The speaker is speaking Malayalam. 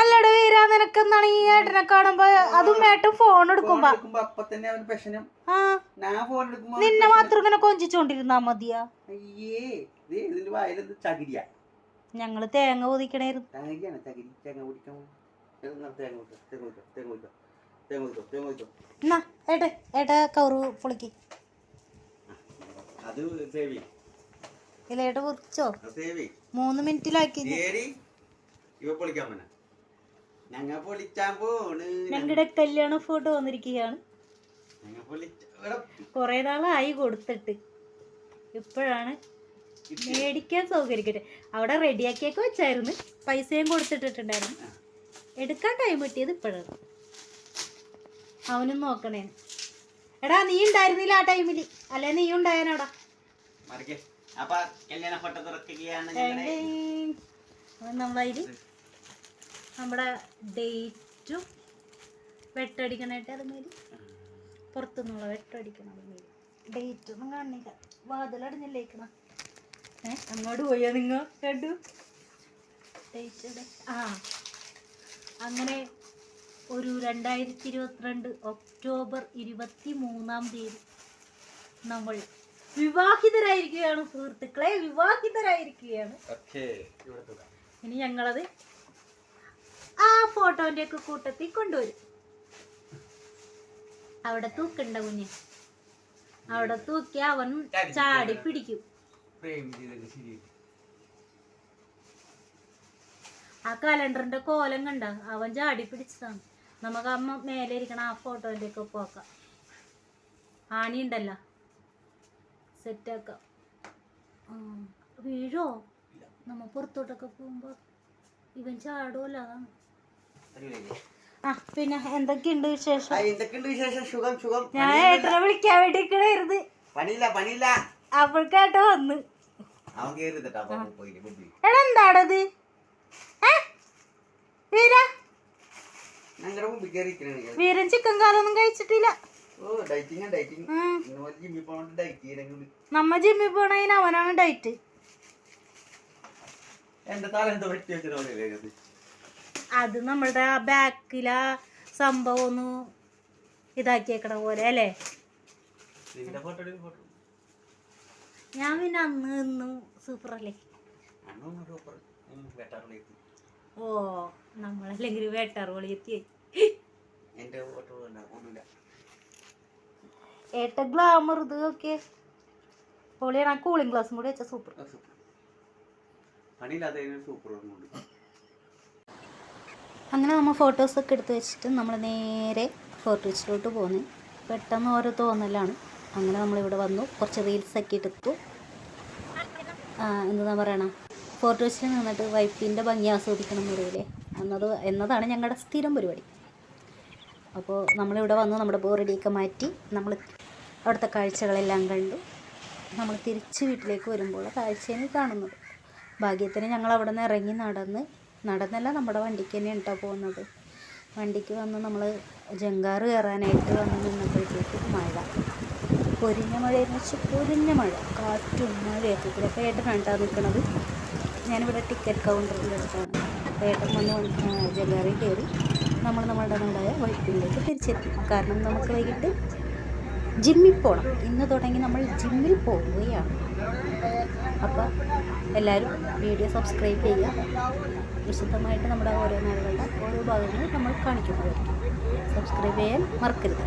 അല്ലട വീരാ, നിനക്ക് എന്താണ് ഈ ഏട്ടനെ കാണുമ്പോ അതും ഏട്ടൻ ഫോൺ എടുക്കുമ്പോ നിന്നെ മാത്രം ഇങ്ങനെ കൊഞ്ചിച്ചോണ്ടിരുന്നാ മതിയാ? ഞങ്ങള് തേങ്ങ പൊതിക്കണായിരുന്നു. എന്നാ ഏട്ടെ ഏട്ടാ കവറ് പൊളിക്ക്. ഇല്ലേട്ട പൊറിച്ചോ? 3 മിനിറ്റിലാക്കി. ഞങ്ങളുടെ കല്യാണ ഫോട്ടോ വന്നിരിക്കുകയാണ്. കൊറേ നാളായി കൊടുത്തിട്ട്, ഇപ്പോഴാണ് മേടിക്കാൻ സൗകര്യക്കട്ടെ. അവിടെ റെഡിയാക്കിയൊക്കെ വെച്ചായിരുന്നു, പൈസയും കൊടുത്തിട്ടിട്ടുണ്ടായിരുന്നു. എടുക്കാൻ ടൈം കിട്ടിയത് ഇപ്പോഴാണ്. അവനും നോക്കണേ. എടാ നീ ഉണ്ടായിരുന്നില്ല ആ ടൈമില്, അല്ലെ നീ ഉണ്ടായനടാ. നമ്മളതില് നമ്മുടെ ഡേറ്റും വെട്ടടിക്കണായിട്ട് അതുമാതിരി പുറത്തുനിന്നുള്ള വെട്ടടിക്കണം. അതുമാതിരി ഡേറ്റ് ഒന്നും കാണില്ല, വാതിലടഞ്ഞല്ലേക്കണം. അങ്ങോട്ട് പോയാ നിങ്ങ കണ്ടു ഡേറ്റ്. അങ്ങനെ ഒരു 2022 ഒക്ടോബർ 23-ാം തീയതി നമ്മൾ വിവാഹിതരായിരിക്കുകയാണ് സുഹൃത്തുക്കളെ, വിവാഹിതരായിരിക്കുകയാണ്. ഇനി ഞങ്ങളത് ആ ഫോട്ടോന്റെ ഒക്കെ കൂട്ടത്തിൽ കൊണ്ടുവരും. അവിടെ തൂക്കണ്ട കുഞ്ഞ്, അവിടെ തൂക്കി അവൻ ചാടി പിടിക്കും. ആ കലണ്ടറിന്റെ കോലം കണ്ട, അവൻ ചാടി പിടിച്ചതാണ്. നമുക്ക് അമ്മ മേലെ ഇരിക്കണ ആ ഫോട്ടോന്റെ ഒക്കെ പോക്കാം. ആണി ഉണ്ടല്ലോ, സെറ്റാക്കാം. വീഴോ നമ്മ പുറത്തോട്ടൊക്കെ പോകുമ്പോ? ഇവൻ ചാടുമല്ലോ, അതാണ്. പിന്നെ എന്തൊക്കെയുണ്ട് വിശേഷം? ഞാൻ ഏട്ടനെ വിളിക്കാൻ വേണ്ടി ഇരിക്കണായിരുന്നു. അപ്പോഴേക്കാട്ടോ വന്ന്. എടാ എന്താടത് വീരൻ ചിക്കൻ കാലൊന്നും കഴിച്ചിട്ടില്ല. നമ്മ ജിമ്മിൽ പോണതിന് അവനാണ് ഡയറ്റ്. അത് നമ്മളുടെ ആ ബാക്കിലാ സംഭവം ഒന്ന് ഇതാക്കിയേക്കണ പോലെ അല്ലേ. ഞാൻ പിന്നെ അന്ന് ഇന്നും സൂപ്പറല്ലേ. ഓ നമ്മളല്ലെങ്കിൽ വേട്ടാറോളി എത്തി. ഏട്ട ഗ്ലാമർ ഇതൊക്കെ പൊളിയാണ്. ആ കൂളിംഗ് ഗ്ലാസും കൂടി വെച്ച സൂപ്പർ. അങ്ങനെ നമ്മൾ ഫോട്ടോസൊക്കെ എടുത്ത് വെച്ചിട്ട് നമ്മൾ നേരെ ഫോർട്ട് ബീച്ചിലോട്ട് പോന്നു. പെട്ടെന്ന് ഓരോ തോന്നലാണ്. അങ്ങനെ നമ്മളിവിടെ വന്നു, കുറച്ച് റീൽസൊക്കെ എടുത്തു. എന്താ പറയണ, ഫോർട്ട് ബീച്ചിൽ നിന്നിട്ട് വൈപ്പിൻ്റെ ഭംഗി ആസ്വദിക്കണം എന്നറിയില്ലേ, എന്നതാണ് ഞങ്ങളുടെ സ്ഥിരം പരിപാടി. അപ്പോൾ നമ്മളിവിടെ വന്നു, നമ്മുടെ ബോറടിയൊക്കെ മാറ്റി നമ്മൾ അവിടുത്തെ കാഴ്ചകളെല്ലാം കണ്ടു. നമ്മൾ തിരിച്ച് വീട്ടിലേക്ക് വരുമ്പോൾ കാഴ്ചയാണ് കാണുന്നത്. ഭാഗ്യത്തിന് ഞങ്ങൾ അവിടെ നിന്ന് ഇറങ്ങി നടന്നല്ല, നമ്മുടെ വണ്ടിക്ക് തന്നെ ഉണ്ടോ പോകുന്നത്. വണ്ടിക്ക് വന്ന് നമ്മൾ ജങ്കാറ് കയറാനായിട്ട് വന്ന് നിന്നപ്പോഴത്തേക്ക് പൊരിഞ്ഞ മഴയെന്ന് വെച്ചാൽ പൊരിഞ്ഞ മഴ, കാറ്റും മഴയൊക്കെ കൂടെ. അപ്പോൾ ഏട്ടനാണ് കേട്ടോ നിൽക്കുന്നത്. ഞാനിവിടെ ടിക്കറ്റ് കൗണ്ടറിൻ്റെ അടുത്താണ്. ഏട്ടൻ വന്ന് ജങ്കാറിൽ കയറി നമ്മളുടെ നാടായ വൈപ്പിലേക്ക് തിരിച്ചെത്തി. കാരണം നമുക്ക് വൈകിട്ട് ജിമ്മിൽ പോകണം. ഇന്ന് തുടങ്ങി നമ്മൾ ജിമ്മിൽ പോവുകയാണ്. അപ്പോൾ എല്ലാവരും വീഡിയോ സബ്സ്ക്രൈബ് ചെയ്യുക. വിശദമായിട്ട് നമ്മുടെ ഓരോ നാളുകളുടെ ഓരോ ഭാഗങ്ങളും നമ്മൾ കാണിക്കുന്നതായിരിക്കും. സബ്സ്ക്രൈബ് ചെയ്യാൻ മറക്കരുത്.